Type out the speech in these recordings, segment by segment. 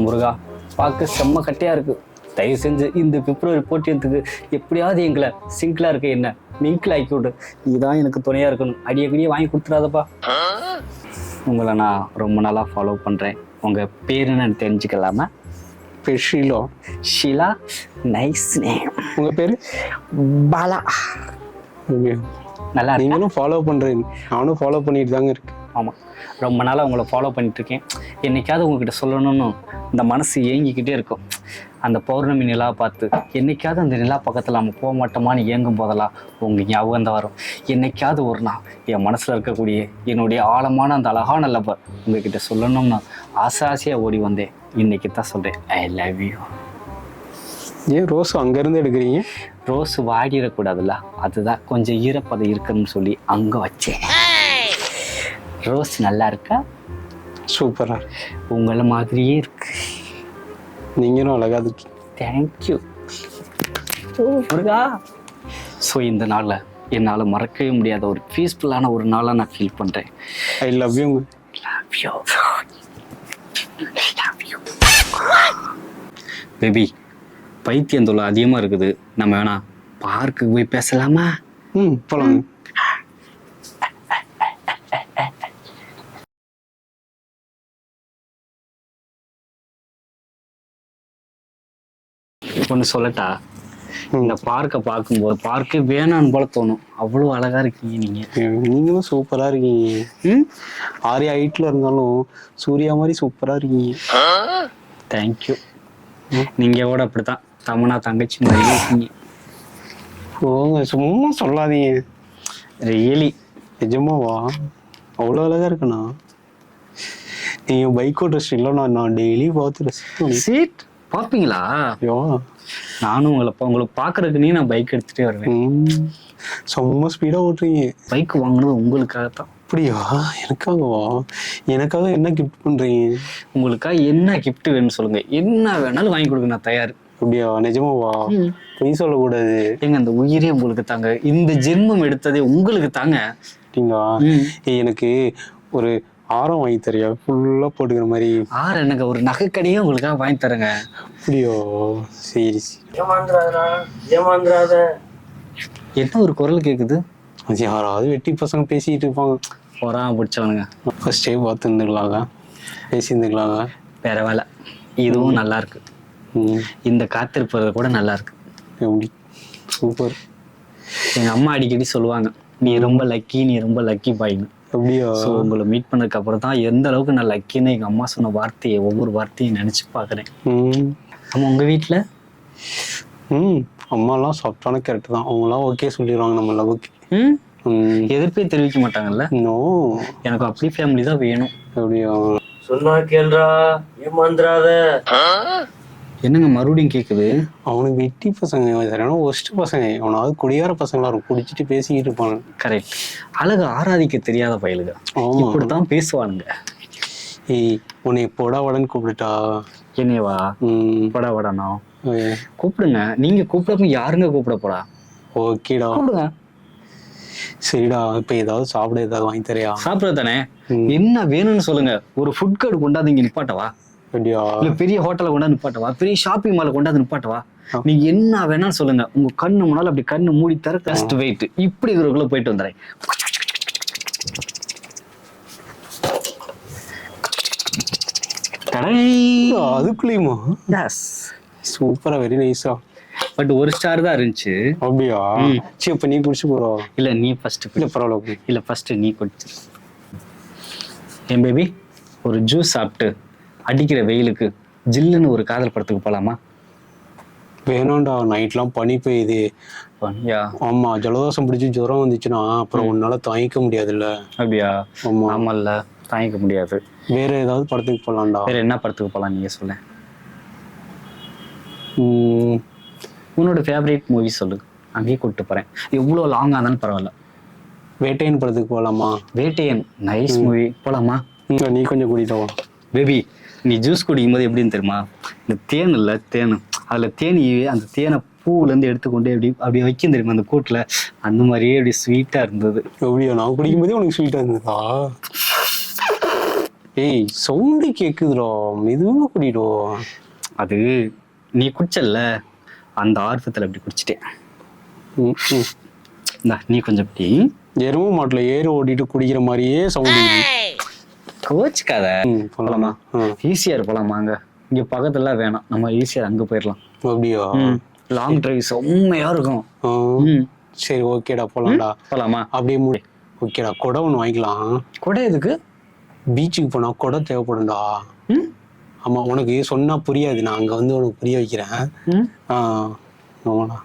முருகா பார்க்க செம்ம கட்டையா இருக்கு. தயவு செஞ்சு இந்த பிப்ரவரி போட்டியத்துக்கு எப்படியாவது எங்களை சிங்கிளா இருக்க என்ன மிங்கிள் ஆக்கி விடு. இதுதான் எனக்கு துணையா இருக்கணும். அடியக்கடியே வாங்கி கொடுத்துடாதப்பா. உங்களை நான் ரொம்ப நாளா ஃபாலோ பண்றேன். உங்க பேர் என்னன்னு தெரிஞ்சுக்கலாமா? பேர் ஷீலா. Sheila, nice name. உங்க பேரு? பாலா. நல்லா நீங்களும் ஃபாலோ பண்றீங்க, நானும் ஃபாலோ பண்ணிட்டு தாங்க இருக்கேன். ஆமாம், ரொம்ப நாளாக உங்களை ஃபாலோ பண்ணிட்டு இருக்கேன். என்னைக்காவது உங்ககிட்ட சொல்லணும்னு இந்த மனசு ஏங்கிக்கிட்டே இருக்கும். அந்த பௌர்ணமி நிலா பார்த்து என்னைக்காவது அந்த நிலா பக்கத்தில் நம்ம போக மாட்டோமான்னு ஏங்கும் போதெல்லாம் உங்கள் ஞாபகம் தான் வரும். என்னைக்காவது ஒரு நாள் என் மனசில் இருக்கக்கூடிய என்னுடைய ஆழமான அந்த அழகான லவ்வை உங்ககிட்ட சொல்லணும்னு ஆசையாக ஓடி வந்தேன். இன்னைக்கு தான் சொல்கிறேன், ஐ லவ் யூ. ஏன் ரோஸ் அங்கேருந்து எடுக்கிறீங்க? ரோஸ் வாடிடக்கூடாதுல்ல, அதுதான் கொஞ்சம் ஈரப்பதம் இருக்குன்னு சொல்லி அங்கே வச்சேன். ரோஸ் நல்லா இருக்கா? சூப்பரா, உங்களை மாதிரியே இருக்கு. நீங்களும் அழகா இருக்கு. தேங்க்யூ முருகா. ஸோ இந்த நாளில் என்னால் மறக்கவே முடியாத ஒரு பீஸ்ஃபுல்லான ஒரு நாளாக நான் ஃபீல் பண்ணுறேன். I love you. Love you baby. பைத்தியம் தொல்லை அதிகமாக இருக்குது. நம்ம வேணா பார்க்குக்கு போய் பேசலாமா? போலாம். ஒன்று சொல்லட்டா? இந்த பார்க்கை பார்க்கும்போது பார்க்கே வேணான்னு போல தோணும். அவ்வளோ அழகா இருக்கீங்க நீங்க. நீங்களும் சூப்பரா இருக்கீங்க. ஆரியா ஹைட்ல இருந்தாலும் சூர்யா மாதிரி சூப்பரா இருக்கீங்க. தேங்க்யூ. நீங்க கூட அப்படித்தான் தமனா தங்கச்சி மாதிரி இருக்கீங்க. போங்க, சும்மா சொல்லாதீங்க. ரியலி. நிஜமாவா? அவ்வளோ அழகா இருக்குண்ணா. நீங்க பைக் ஓட்டுற ஸ்டில்ல நான் டெய்லி பார்த்து சீட் பார்ப்பீங்களா? ஐயோ, நானும் உங்களுக்கு பார்க்கறதுக்குன்னே நான் பைக் எடுத்துகிட்டே வருவேன். சும்மா ஸ்பீடாக ஓட்டுறீங்க. பைக் வாங்கினது உங்களுக்காகத்தான். அப்படியா? எனக்காகவா? எனக்காக என்ன கிஃப்ட் பண்ணுறீங்க? உங்களுக்காக என்ன கிஃப்ட் வேணும்னு சொல்லுங்க, என்ன வேணாலும் வாங்கி கொடுக்க நான் தயார். அப்படியா? நிஜமாவா? பொய் சொல்லக்கூடாது. ஏங்க அந்த உயிரே உங்களுக்கு தாங்க. இந்த ஜென்மம் எடுத்ததே உங்களுக்கு தாங்க. அப்படிங்களா? எனக்கு ஒரு ஆரம் வாங்கி தரியா? ஃபுல்லாக போட்டுக்கிற மாதிரி. ஆரம் எனக்கு ஒரு நகைக்கடையே உங்களுக்காக வாங்கி தரேங்க. அப்படியோ? சரி. ஏமாந்துராத. என்ன ஒரு குரல் கேட்குது? யாராவது வெட்டி பசங்க பேசிக்கிட்டு இருப்பாங்க. பொறாம பிடிச்சவனுங்க. ஃபர்ஸ்டே பார்த்து இருந்துக்கலாங்க, பேசி இருந்துக்கலாங்க. வேற வேலை. இதுவும் நல்லா இருக்கு. இந்த காத்திருப்பது கூட நல்லா இருக்கு. எப்படி? சூப்பர். எங்க அம்மா அடிக்கடி சொல்லுவாங்க, நீ ரொம்ப லக்கி, நீ ரொம்ப லக்கி பாய்னு. அப்படியா? ஸோ உங்களை மீட் பண்ணதுக்கு அப்புறம் தான் எந்த அளவுக்கு நான் லக்கின்னு எங்க அம்மா சொன்ன வார்த்தையை ஒவ்வொரு வார்த்தையும் நினைச்சு பாக்குறேன். ஆமா, உங்க வீட்டுல? அம்மாலாம் சாப்பிட்டான கரெக்ட் தான். அவங்களாம் ஓகே சொல்லிடுவாங்க நம்ம லவ்வுக்கு. எதிர்ப்பே தெரிவிக்க மாட்டாங்கல்ல? நோ, எனக்கு அப்படி ஃபேமிலி தான் வேணும். அப்படியா? சொன்னா கேள்றா, ஏமாந்துராத. என்னங்க மறுபடியும் கேக்குது? அவனுக்கு வெட்டி பசங்க, சரியான ஒஸ்ட் பசங்க. அவனாவது குடியார பசங்களா இருக்கும், குடிச்சிட்டு பேசிக்கிட்டு இருப்பாங்க. கரெக்ட். அழகு ஆராதிக்க தெரியாத பயலுங்க இப்படித்தான் பேசுவானுங்க. ஏய், உன்னை போடா வடன்னு கூப்பிட்டுட்டா? என்னையவா? போடா வடனா கூப்பிடுங்க. நீங்க கூப்பிடப்ப யாருங்க கூப்பிட போடா? ஓகேடா, கூப்பிடுங்க. சரிடா. இப்ப ஏதாவது சாப்பிட ஏதாவது வாங்கி தரையா? சாப்பிடுறது தானே. என்ன வேணும்னு சொல்லுங்க. ஒரு ஃபுட் கார்டு கொண்டாந்து இங்க நிப்பாட்டவா? அப்படியா? இல்ல பெரிய ஹோட்டலை கொண்டாந்து நிப்பாட்டவா? பெரிய ஷாப்பிங் மாலை கொண்டாந்து நிப்பாட்டவா? நீங்க என்ன வேணாலும் சொல்லுங்க. உங்க கண்ணு முன்னால அப்படி கண்ணு மூடி தர ஜஸ்ட் வெயிட். இப்படி இருக்கிறக்குள்ள போயிட்டு வந்துடுறேன். அதுக்குள்ளயுமா? எஸ். சூப்பரா, வெரி நைஸா. பட் ஒரு ஸ்டார் தான் இருந்துச்சு. அப்படியா? சரி, இப்ப நீ குடிச்சு போறா? இல்ல நீ ஃபர்ஸ்ட். இல்ல பரவாயில்ல. இல்ல ஃபர்ஸ்ட் நீ குடிச்சு. என் பேபி, ஒரு ஜூஸ் சாப்பிட்டு அடிக்கிற வெயிலுக்கு ஜில்லுன்னு ஒரு காதல் படத்துக்கு போலாமா? வேணாம்டா, நைட்லாம் பனி பெய்யுது. ஆமா, ஜலதோஷம் பிடிச்சி ஜுரம் வந்துச்சுன்னா அப்புறம் உன்னால தாங்கிக்க முடியாதுல்ல. அப்படியா? ஆமா. ஆமால்ல, தாங்கிக்க முடியாது. வேற ஏதாவது படத்துக்கு போலாம்டா. வேற என்ன படத்துக்கு போலாம் நீங்க சொல்ல? உன்னோட ஃபேவரட் மூவி சொல்லு, அங்கேயே கூப்பிட்டு போறேன். எவ்வளோ லாங்கா இருந்தாலும் பரவாயில்ல. வேட்டையன் படத்துக்கு போலாமா? வேட்டையன் நைஸ் மூவி, போலாமா? நீ கொஞ்சம் கூட்டிட்டு வா. பேபி, நீ ஜூஸ் குடிக்கும் போது எப்படின்னு தெரியுமா? இந்த தேன் இல்லை, தேன், அதுல தேனி அந்த தேனை பூவுல இருந்து எடுத்துக்கொண்டு அப்படி வைக்கும் தெரியுமா அந்த கூட்டுல? அந்த மாதிரியே அப்படி ஸ்வீட்டா இருந்தது. எப்படியா? நான் குடிக்கும் போதே உனக்கு ஸ்வீட்டா இருந்ததா? ஏய் சவுண்டு கேக்குதுடா, மெதுவா குடிடோ. அது நீ குடிச்சல்ல, அந்த ஆர்வத்துல அப்படி குடிச்சிட்டேன். இந்தா நீ கொஞ்சம் அப்படி. எரும மாட்டுல ஏறு ஓட்டிட்டு குடிக்கிற மாதிரியே சவுண்டு. கோச்சுக்காத. போலாமா? ஈஸியார் போலாமா? அங்க இங்க பக்கத்துல வேணாம், நம்ம ஈஸியார் அங்க போயிடலாம். அப்படியா? லாங் டிரைவ் செம்மையா இருக்கும். சரி ஓகேடா போலாம்டா. போலாமா? அப்படியே ஓகேடா. கொடை ஒன்று வாங்கிக்கலாம். கொடை எதுக்கு? பீச்சுக்கு போனா கொடை தேவைப்படும்டா. ஆமா, உனக்கு சொன்னா புரியாது, நான் அங்க வந்து உனக்கு புரிய வைக்கிறேன். ஆமாடா.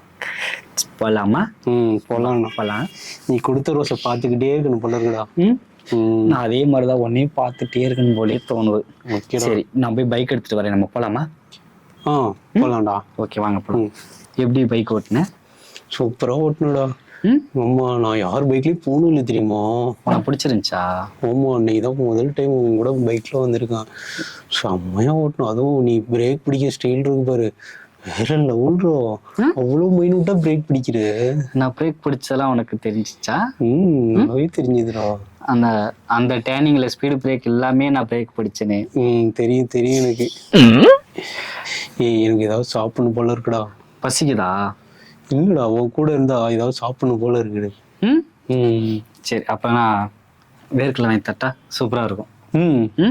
போலாமா? போலாம் போலாம். நீ கொடுத்த ரோஸை பார்த்துக்கிட்டே இருக்கணும் போல இருக்குடா. நான் அதே மாதிரிதான் உன்னையும் பார்த்துட்டே இருக்கணும் போலே தோணுது. சரி, நான் போய் பைக் எடுத்துட்டு வரேன், நம்ம போலாமா? போலாம்டா. ஓகே வாங்க போலாம். எப்படி பைக் ஓட்டுன? சூப்பரா ஓட்டணும்டா. ஆமா, நான் யார் பைக்லயும் போகணும் இல்லை தெரியுமா? உனக்கு பிடிச்சிருந்துச்சா? ஆமா, அன்னைக்கு தான் முதல் டைம் உங்க கூட பைக்ல வந்திருக்கான். செம்மையா ஓட்டணும். அதுவும் நீ பிரேக் பிடிக்க ஸ்டைல் இருக்கு பாரு, வேற லெவல்ரோ. அவ்வளவு மைனூட்டா பிரேக் பிடிக்கிற. நான் பிரேக் பிடிச்சதெல்லாம் உனக்கு தெரிஞ்சிச்சா? நல்லாவே தெரிஞ்சதுடா. அந்த அந்த டேர்னிங்ல ஸ்பீடு பிரேக் எல்லாமே நான் பிரேக் பிடிச்சேனே. தெரியும் தெரியும் எனக்கு. எனக்கு ஏதாவது சாப்பிடணும் போல இருக்குடா. பசிக்குதா? இல்லடா, உன் கூட இருந்தா ஏதாவது சாப்பிடணும் போல இருக்குது. சரி, அப்ப நான் வேர்க்கலை வாங்கி தட்டா? சூப்பரா இருக்கும்.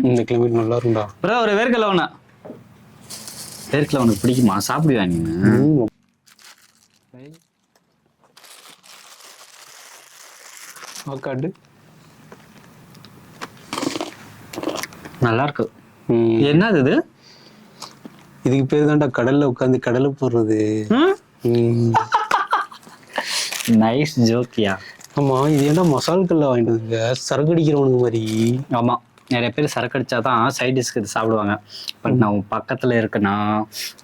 இந்த கிளைமேட் நல்லா இருக்கும்டா. அப்புறம் ஒரு வேர்க்கலை ஒண்ணா. வேர்க்கலை உனக்கு பிடிக்குமா? சாப்பிடுவா நீ? நல்லா இருக்கு. என்னது இது? இதுக்கு பேர் தான்டா கடல்ல உட்காந்து கடலை போடுறது. நைஸ் ஜோக்கியா. ஆமா, இது ஏன்டா மசால் கல்ல வாங்கிட்டு வந்து சரக்கு அடிக்கிறவனுக்கு மாதிரி? ஆமா, நிறைய பேர் சரக்கு அடிச்சாதான் சைட் டிஷ்க்கு இது சாப்பிடுவாங்க. பட் நான் பக்கத்துல இருக்கேன்னா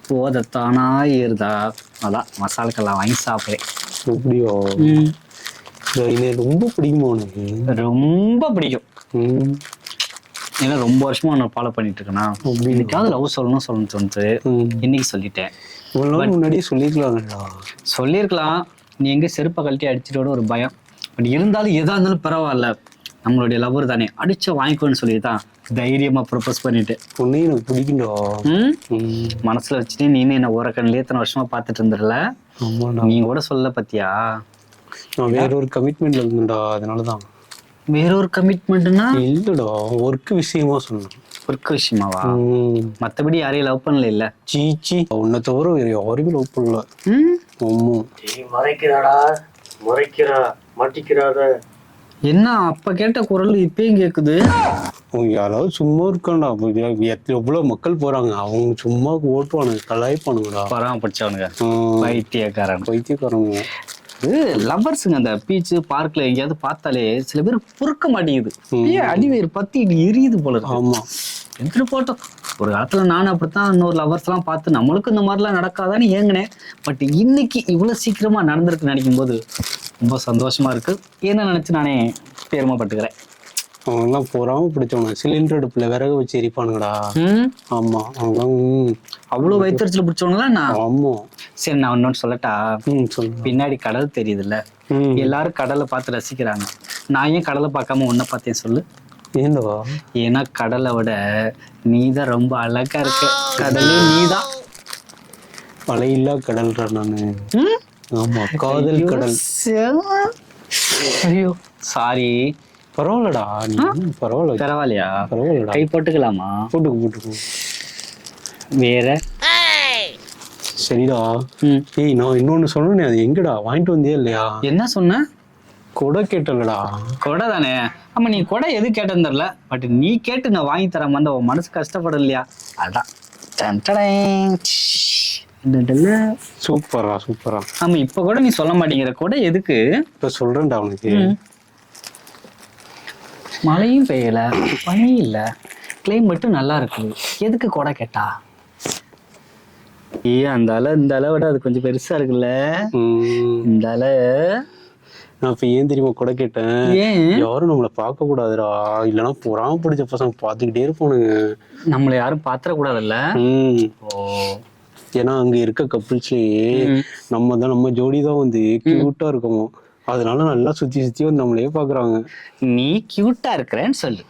போதத்தானா ஏறுதா, அதான் மசால் கல்லா வாங்கி சாப்பிடுறேன். அப்படியோ? ரொம்ப பிடிக்குமா உனக்கு? ரொம்ப பிடிக்கும். ஏன்னா ரொம்ப வருஷமா நான் ஃபாலோ பண்ணிட்டு இருக்கேன்னா, இன்னைக்காவது லவ் சொல்லணும்னு தோணுச்சு. இன்னைக்கு சொல்லிட்டேன். முன்னாடியே சொல்லிருக்கலாம்டா. சொல்லியிருக்கலாம். நீ எங்க செருப்பை கழட்டி அடிச்சுட்டோட ஒரு பயம். பட் இருந்தாலும் எதா இருந்தாலும் பரவாயில்ல, நம்மளுடைய லவர் தானே, அடிச்ச வாங்கிக்கோன்னு சொல்லிதான் தைரியமா ப்ரொபோஸ் பண்ணிட்டு. உன்னையும் எனக்கு பிடிக்கும்டா. மனசுல வச்சுட்டு நீனு என்ன ஓரக்கண்ணிலே இத்தனை வருஷமா பாத்துட்டு இருந்துடல. நீ கூட சொல்ல பத்தியா? நான் வேற ஒரு கமிட்மெண்ட்ல இருந்தேன்டா, அதனாலதான். வேற ஒரு கமிட்மெண்ட்னா? இல்லடா, ஒர்க் விஷயமா சொன்னேன். ஒர்க் விஷயமாவா? மத்தபடி யாரையும் லவ் பண்ணல? இல்ல சீச்சி, உன்னை தவிர வேற யாரையும் லவ் பண்ணல. மறைக்கிறாடா, மறைக்கிறா, மாட்டிக்கிறாத. என்ன அப்ப கேட்ட குரல் இப்பயும் கேக்குது? யாராவது சும்மா இருக்காண்டா, எவ்வளவு மக்கள் போறாங்க, அவங்க சும்மா ஓட்டுவானுங்க, கலாய்ப்பானுங்கடா. பராம படிச்சவனுங்க, பைத்தியக்காரங்க. லவ்வர்ஸுங்க அந்த பீச் பார்க்ல எங்கேயாவது பார்த்தாலே சில பேர் பொறுக்க மாட்டேங்குது. அடிவேறு பத்தி எரியுது போல இருக்கு. ஆமா, எடுத்துட்டு போட்டோம். ஒரு காலத்துல நானும் அப்படித்தான் இன்னொரு லவ்வர்ஸ் எல்லாம் பார்த்து நம்மளுக்கும் இந்த மாதிரிலாம் நடக்காதான்னு ஏங்கினேன். பட் இன்னைக்கு இவ்வளவு சீக்கிரமா நடந்திருக்கு நினைக்கும் போது ரொம்ப சந்தோஷமா இருக்கு. என்ன நினைச்சு நானே பெருமைப்பட்டுக்கிறேன். அவங்கெல்லாம் போறாம பிடிச்சவங்க சிலிண்டர் அடுப்புல விறகு வச்சு எரிப்பானுங்கடா. ஆமா, அவங்க அவ்வளவு வயிற்றுல பிடிச்சவங்களா? நான் ஆமா. சரி, நான் இன்னொன்னு சொல்லட்டா? பின்னாடி கடல் தெரியுதுல்ல, எல்லாரும் கடலை பார்த்து ரசிக்கிறாங்க. நான் ஏன் கடலை பார்க்காம உன்னை பார்த்தேன் சொல்லு? ஏன்னா கடலை விட நீதான் ரொம்ப அழகா இருக்க. கடலே நீதான். மழையில்லா கடல்றா நானு. ஆமா, காதல் கடல். ஐயோ சாரி. பரவாயில்லடா, பரவாயில்ல. பரவாயில்லையா? பரவாயில்லடா. கை போட்டுக்கலாமா? போட்டுக்கு. வேற சரிடா. ஏய், நான் இன்னொன்னு சொன்னேன், அது எங்கடா வாங்கிட்டு வந்தியா இல்லையா? என்ன சொன்ன? கொடை கேட்டலடா. கொடை தானே? ஆமா, நீ கொடை எது கேட்டேன்னு தெரியல. பட் நீ கேட்டு நான் வாங்கி தராம அந்த உன் மனசு கஷ்டப்படும் இல்லையா? அதான். சூப்பரா சூப்பரா. ஆமா, இப்ப கூட நீ சொல்ல மாட்டேங்கிற கொடை எதுக்கு? இப்ப சொல்றேன்டா உனக்கு. மழையும் பெய்யல, பனியும் இல்ல, கிளைமேட்டும் நல்லா இருக்குது, எதுக்கு கொடை கேட்டா? அந்த அலை இந்த அலை விட அது கொஞ்சம் பெருசா இருக்குல்ல. இந்த அலை நான் இப்ப ஏன் தெரியுமா கொடை கேட்டேன்? யாரும் நம்மள பார்க்க கூடாதுடா, இல்லைன்னா பொறாம பிடிச்ச பசங்க பாத்துக்கிட்டே இருப்பானுங்க. நம்மள யாரும் பாத்திர கூடாதுல்ல. ஏன்னா அங்க இருக்க கப்பிள்ஸ்லயே நம்ம ஜோடி தான் வந்து கியூட்டா இருக்கோம். அதனால நல்லா சுத்தி சுத்தி வந்து நம்மளே பாக்குறாங்க. நீ கியூட்டா இருக்கிறேன்னு சொல்லு.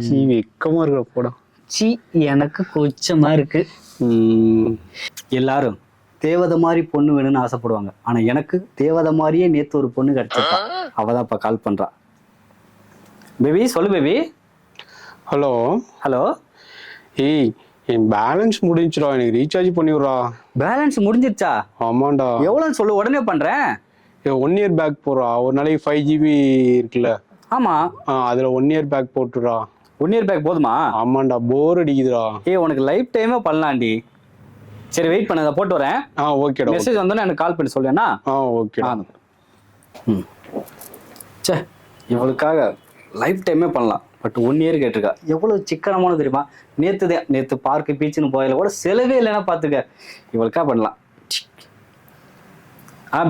சீ வெக்கமா இருக்கிற போடா. சி எனக்கு கொச்சமா இருக்கு. எல்லாரும் தேவதை மாதிரி பொண்ணு வேணும்னு ஆசைப்படுவாங்க. ஆனா எனக்கு தேவதை மாதிரியே நேத்து ஒரு பொண்ணு கிடைச்சிருக்கா. அவதான் இப்ப கால் பண்றா. பேபி சொல்லு பேபி. Hello hello. ஏய் என் பேலன்ஸ் முடிஞ்சுடா, எனக்கு ரீசார்ஜ் பண்ணி விட்றா. பேலன்ஸ் முடிஞ்சிருச்சா? ஆமாண்டா. எவ்வளோன்னு சொல்லு, உடனே பண்றேன். 1 year பேக் போடுறா. ஒரு நாளைக்கு 5 GB இருக்குல்ல? ஆமா. அதுல 1 year பேக் போட்டுடா. 1 year பேக் போதுமா? ஆமாண்டா, போர் அடிக்குதுடா. உனக்கு லைஃப் டைமே பண்ணலாம்டி. சரி வெயிட் பண்ண, போட்டு வரேன். ஓகேடா. மெசேஜ் வந்தோன்னே எனக்கு கால் பண்ணி சொல்லுவேன்னா? ஓகேடா. சே, இவளுக்காக லைஃப் டைமே பண்ணலாம். But 1 year கேட்டிருக்கா. எவ்வளவு சிக்கனமானு தெரியுமா? நேத்து பார்க்கு பீச்சுன்னு போயில கூட செலவே இல்லைன்னா பாத்துக்க. இவளுக்கா பண்ணலாம்.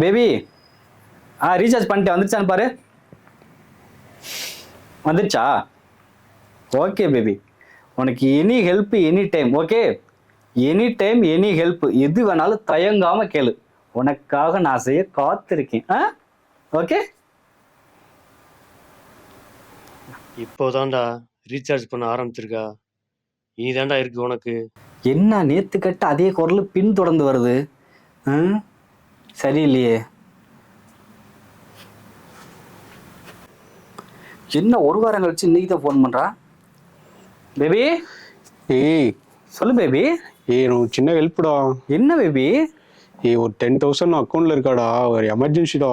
பேபி ரீசார்ஜ் பண்ணிட்டு வந்துருச்சான்னு பாரு. வந்துருச்சா? ஓகே பேபி, உனக்கு any help any time. Okay, any time any help, எது வேணாலும் தயங்காம கேளு. உனக்காக நான் செய்ய காத்திருக்கேன். ஓகே. இப்போதான்டா ரீசார்ஜ் பண்ண ஆரம்பிச்சிருக்கா. இனிதான்டா இருக்கு உனக்கு. என்ன நேத்து கட்ட அதே குரல் பின் தொடர்ந்து வருது? சரியில்லையே. என்ன ஒரு வாரம் கழிச்சு இன்னைக்கு தான் ஃபோன் பண்றா? பேபி. ஏய் சொல்லு பேபி. எனக்கு சின்ன ஹெல்ப்டா. என்ன பேபி? ஒரு 10,000 அக்கௌண்ட்ல இருக்காடா, ஒரு எமர்ஜென்சிடா.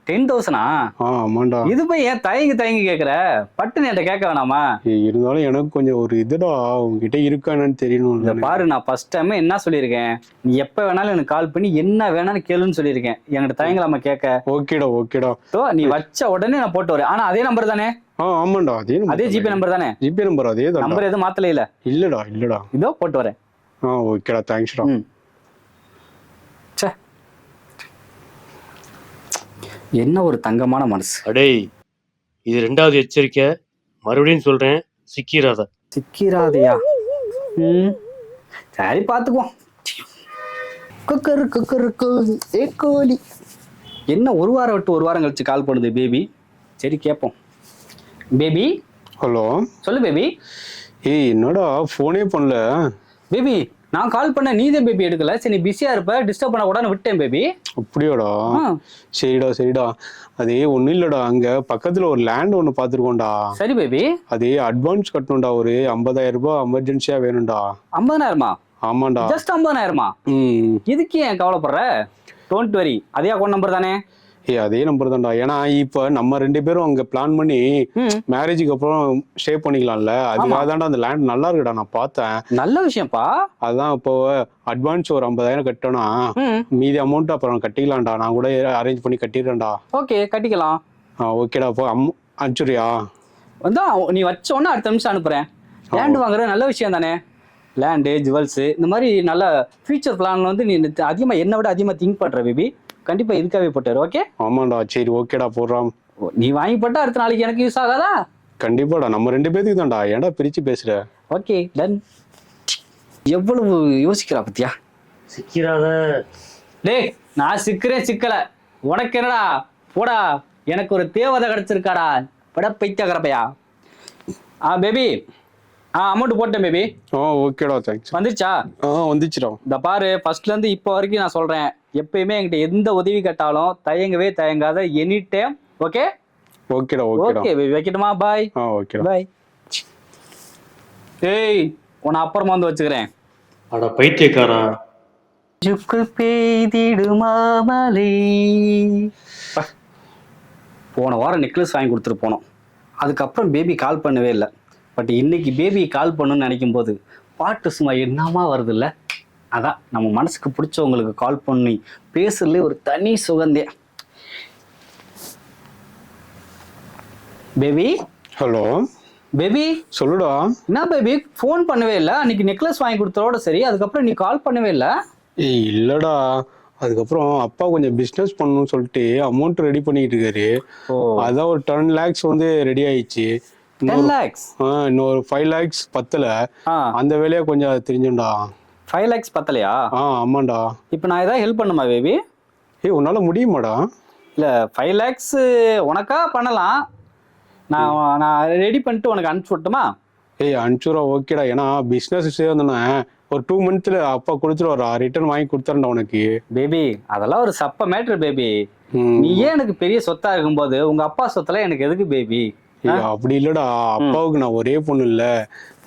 10,000? ஆமாண்டா. இது போய் ஏன் தயங்கி கேக்குற? பட்டுன்னு என்கிட்ட கேட்க வேணாமா? இருந்தாலும் எனக்கு கொஞ்சம் ஒரு இதுடா, உங்ககிட்ட இருக்கானு தெரியணும். பாரு, நான் ஃபர்ஸ்ட் டைம் என்ன சொல்லியிருக்கேன், நீ எப்ப வேணாலும் எனக்கு கால் பண்ணி என்ன வேணாலும் கேளுன்னு சொல்லியிருக்கேன். என்கிட்ட தயங்கலாமா கேட்க? ஓகேடா. நீ வச்ச உடனே நான் போட்டு வரேன். ஆனா அதே நம்பர் தானே? ஆமாண்டா, அதே ஜிபே நம்பர் தானே? ஜிபே நம்பர் அதே தான். நம்பர் எதுவும் மாத்தல? இல்லடா. இதோ போட்டு வரேன். ஓகேடா, தேங்க்ஸ்டா. என்ன ஒரு தங்கமான மனசு. அடேய், இது 2வது எச்சரிக்கை. மறுபடியும் சொல்றேன், சிக்கிராதையா? சரி பாத்துக்குவோம். கோழி என்ன ஒரு வாரம் விட்டு ஒரு வாரம் கழிச்சு கால் பண்ணுது பேபி. சரி கேட்போம். பேபி. ஹலோ சொல்லு பேபி. என்னடா போனே பண்ணல? பேபி நான் கால் பண்ண நீதான் பேபி எடுக்கல. சரி நீ பிஸியா இருப்ப, டிஸ்டர்ப் பண்ண உடனே விட்டேன் பேபி. அப்படியாடா? சரிடா. அதே ஒண்ணும் இல்லடா, அங்க பக்கத்துல ஒரு லேண்ட் ஒண்ணு பாத்துருக்கோம்டா. சரி பேபி. அதே அட்வான்ஸ் கட்டணும்டா, ஒரு 50,000 ரூபாய் எமர்ஜென்சியா வேணும்டா. 50,000? ஆமாண்டா. ஜஸ்ட் 50,000? இதுக்கு ஏன் கவலைப்படுற? Don't worry. அதே அக்கௌண்ட் நம்பர் தானே? அதே நம்பர் தான்டா. ஏன்னா இப்ப நம்ம 2 பேரும் அங்க பிளான் பண்ணி மேரேஜுக்கு அப்புறம் ஸ்டே பண்ணிக்கலாம்ல, அதுக்காக தான்டா அந்த லேண்ட் நல்லா இருக்குடா. நான் பார்த்தேன். நல்ல விஷயம்ப்பா. அதான் இப்போ அட்வான்ஸ் ஒரு 50,000 கட்டோம்னா மீதி அமௌண்ட் அப்புறம் கட்டிக்கலாம்டா. நான் கூட அரேஞ்ச் பண்ணி கட்டிடுறேன்டா. ஓகே, கட்டிக்கலாம். ஓகேடா. அப்போ அனுப்பிச்சுறியா? வந்தா நீ வச்ச உடனே அடுத்த நிமிஷம் அனுப்புறேன். லேண்ட் வாங்குறது நல்ல விஷயம் தானே? லேண்டு, ஜுவல்ஸ், இந்த மாதிரி நல்ல ஃபியூச்சர் பிளான் வந்து நீ அதிகமா என்னை விட அதிகமா திங்க் பண்ற பேபி. கண்டிப்பா இதுக்காகவே போட்டாரு. ஓகே. ஆமாண்டா. சரி ஓகேடா, போடுறான். நீ வாங்கி போட்டா அடுத்த நாளைக்கு எனக்கு யூஸ் ஆகாதா? கண்டிப்பாடா, நம்ம 2 பேருக்கு தான்டா. ஏன்டா பிரிச்சு பேசுற? Okay done. எவ்வளவு யோசிக்கிறா பத்தியா? சிக்கிறாத. டேய், நான் சிக்கல. உனக்கு என்னடா? போடா, எனக்கு ஒரு தேவதை கிடைச்சிருக்காடா. பட பைத்தியக்காரப்பையா. பேபி அமௌண்ட் போட்டேன் பேபி. ஓகேடா, தேங்க்ஸ். வந்துச்சா? வந்துச்சுடா. இந்த பாரு, ஃபர்ஸ்ட்ல இருந்து இப்போ வரைக்கும் நான் சொல்றேன், எப்பயுமே என்கிட்ட எந்த உதவி கேட்டாலும் தயங்காத எனி டைம். ஓகேடா. ஓகே பேபி, வைக்கட்டுமா? பாய். ஓகேடா, பாய். ஏய், உன்னை அப்புறமா வந்து வச்சுக்கிறேன். அட பைத்தியக்காரா. பெய்திடுமாமலை. போன வாரம் நெக்லஸ் வாங்கி கொடுத்துட்டு போனோம். அதுக்கப்புறம் பேபி கால் பண்ணவே இல்லை. பட் இன்னைக்கு பேபி கால் பண்ணணும்னு நினைக்கும் போது பாட்டு சும்மா என்னமா வருது இல்ல? அதான் நம்ம மனசுக்கு பிடிச்சவங்களுக்கு கால் பண்ணி பேசுறதுல ஒரு தனி சுகந்தே. பேபி. Hello baby. சொல்லுடா. என்ன பேபி ஃபோன் பண்ணவே இல்லை? அன்னைக்கு நெக்லஸ் வாங்கி கொடுத்ததோட சரி, அதுக்கப்புறம் நீ கால் பண்ணவே இல்லை. இல்லடா, அதுக்கப்புறம் அப்பா கொஞ்சம் பிசினஸ் பண்ணணும்னு சொல்லிட்டு அமௌண்ட் ரெடி பண்ணிட்டு இருக்காரு. அதான் ஒரு 10 lakhs வந்து ரெடி ஆயிடுச்சு. 10 lakhs? இன்னொரு 5 lakhs பத்தல. அந்த வேலையா கொஞ்சம் தெரிஞ்சுண்டா. 5 lakhs பத்தலையா? ஆமாண்டா. இப்போ நான் ஏதாவது ஹெல்ப் பண்ணுமா பேபி? உன்னால முடியுமாடா? இல்லை, 5 lakhs உனக்கா பண்ணலாம். நான் ரெடி பண்ணிட்டு உனக்கு அனுப்பிச்சு விட்டுமா? ஏய் அனுப்பிச்சுரா ஓகேடா, ஏன்னா பிஸ்னஸ் வந்தோன்னா ஒரு 2 மந்த்ல அப்பா கொடுத்துருவாரா, ரிட்டர்ன் வாங்கி கொடுத்துறேன்டா உனக்கு. பேபி அதெல்லாம் ஒரு சப்ப மேட்ரு பேபி. ம். நீ ஏன் எனக்கு பெரிய சொத்தா இருக்கும்போது உங்க அப்பா சொத்தெல்லாம் எனக்கு எதுக்கு பேபி? ஏய், அப்படி இல்லடா, அப்பாவுக்கு நான் ஒரே பொண்ணு இல்ல,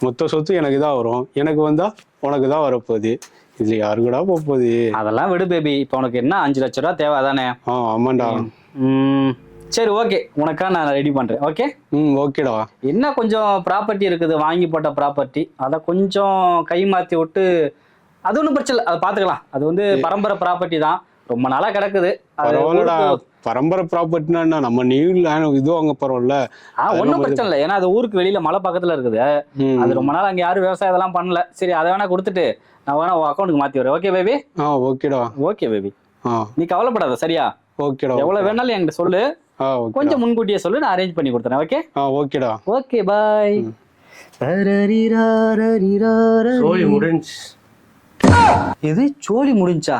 மொத்த சொத்து எனக்கு தான் வரும், எனக்கு வந்தா உனக்கு தான் வரப்போகுது, இதுல யாருக்குடா போகுது? அதெல்லாம் விடு பேபி. இப்போ உனக்கு என்ன 5 லட்ச ரூபா தேவை அதானே? ஆமாண்டா. சரி ஓகே, உனக்கா நான் ரெடி பண்றேன். ஓகே ஓகேடா. என்ன கொஞ்சம் ப்ராப்பர்ட்டி இருக்குது, வாங்கி போட்ட ப்ராப்பர்ட்டி, அதை கொஞ்சம் கை மாத்தி விட்டு, அது ஒன்றும் பிரச்சனை இல்லை, அதை பார்த்துக்கலாம். அது வந்து பரம்பரை ப்ராப்பர்ட்டி தான், ரொம்ப நாளா கிடக்குது. பரவாயில்லடா, பரம்பரை ப்ராப்பர்ட்டினா என்ன, நம்ம நியூ இது வாங்க போறோம்ல. ஒன்றும் பிரச்சனை இல்லை, ஏன்னா அது ஊருக்கு வெளியில மலை பக்கத்துல இருக்குது. அது ரொம்ப நாள் அங்கே யாரும் விவசாயம் இதெல்லாம் பண்ணல. சரி அதை வேணா கொடுத்துட்டு நான் வேணா அக்கௌண்ட்டுக்கு மாத்தி வரேன். Okay baby? ஓகேடா. ஓகே பேபி, நீ கவலைப்படாத சரியா? ஓகேடா. எவ்வளவு வேணாலும் என்கிட்ட சொல்லு, கொஞ்சம் முன்கூட்டியே சொல்லு, நான் அரேஞ்ச் பண்ணி கொடுத்துறேன். ஓகே? ஓகேடா. Okay bye. சோழி முடிஞ்சு. இது சோழி முடிஞ்சா?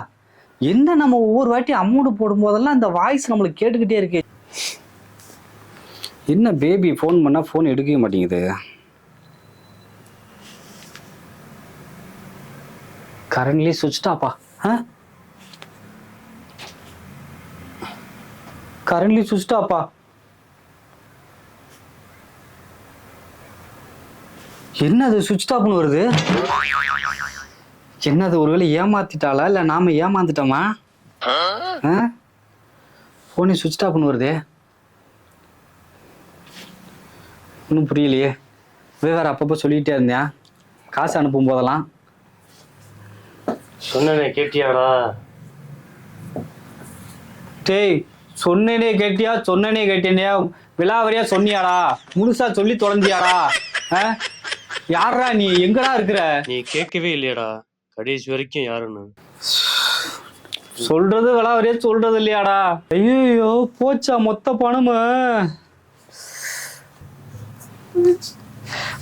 என்ன நம்ம ஒவ்வொரு வாட்டி அமௌண்ட் போடும் போதெல்லாம் இந்த வாய்ஸ் நம்மளுக்கு கேட்டுக்கிட்டே இருக்கு. என்ன பேபி ஃபோன் பண்ணா ஃபோன் எடுக்கவே மாட்டேங்குது. கரண்ட்லி சுவிட்ச் ஆஃபா? கரண்ட்லி சுவிட்ச் ஆஃபா? என்னது சுவிட்ச் ஆஃப்னு வருது? என்னது, ஒருவேளை ஏமாத்திட்டாளா இல்ல நாம ஏமாந்துட்டோமா? போனே சுவிட்ச் ஆஃப்னு வருதே, ஒன்றும் புரியலையே. வேற அப்பப்போ சொல்லிட்டே இருந்தியா காசு அனுப்பும் போதெல்லாம்? சொன்னேனே கேட்டியாடா? டேய் சொன்னேனே கேட்டியா, சொன்னேனே கேட்டியா, விலாவரியா சொன்னியாடா, முழுசா சொல்லி தொலைஞ்சியாடா? யாரா நீ, எங்கடா இருக்கிற? நீ கேட்கவே இல்லையாடா கடைசி வரைக்கும் யாருன்னு. சொல்றது விலாவரியா சொல்றது இல்லையாடா? ஐயோ போச்சா மொத்த பணமும்?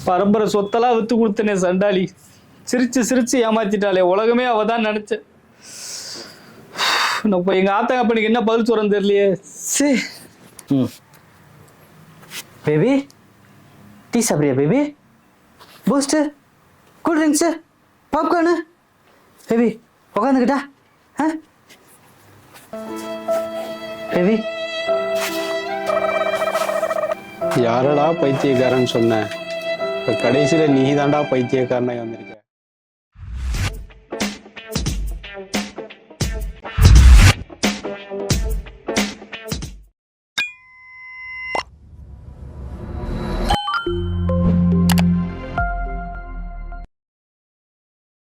பரம்பரை சொத்தெல்லாம் வித்து கொடுத்தனே சண்டாளி, சிரிச்சு சிரிச்சு ஏமாத்திட்டாளே, உலகமே அவதான் நினைச்சேன். இப்போ எங்க ஆத்தா அப்பனுக்கு என்ன பதில் சொல்றேன்னு தெரியலையே. பேபி டீ சாப்பிடுறியா baby? Boost, cool drinks, popcorn? Baby உக்காந்துக்கிட்டா? பேபி யாரடா பைத்தியக்காரன்னு சொன்ன, இப்ப கடைசியில நீ தாண்டா பைத்தியக்காரனா வந்திருக்க.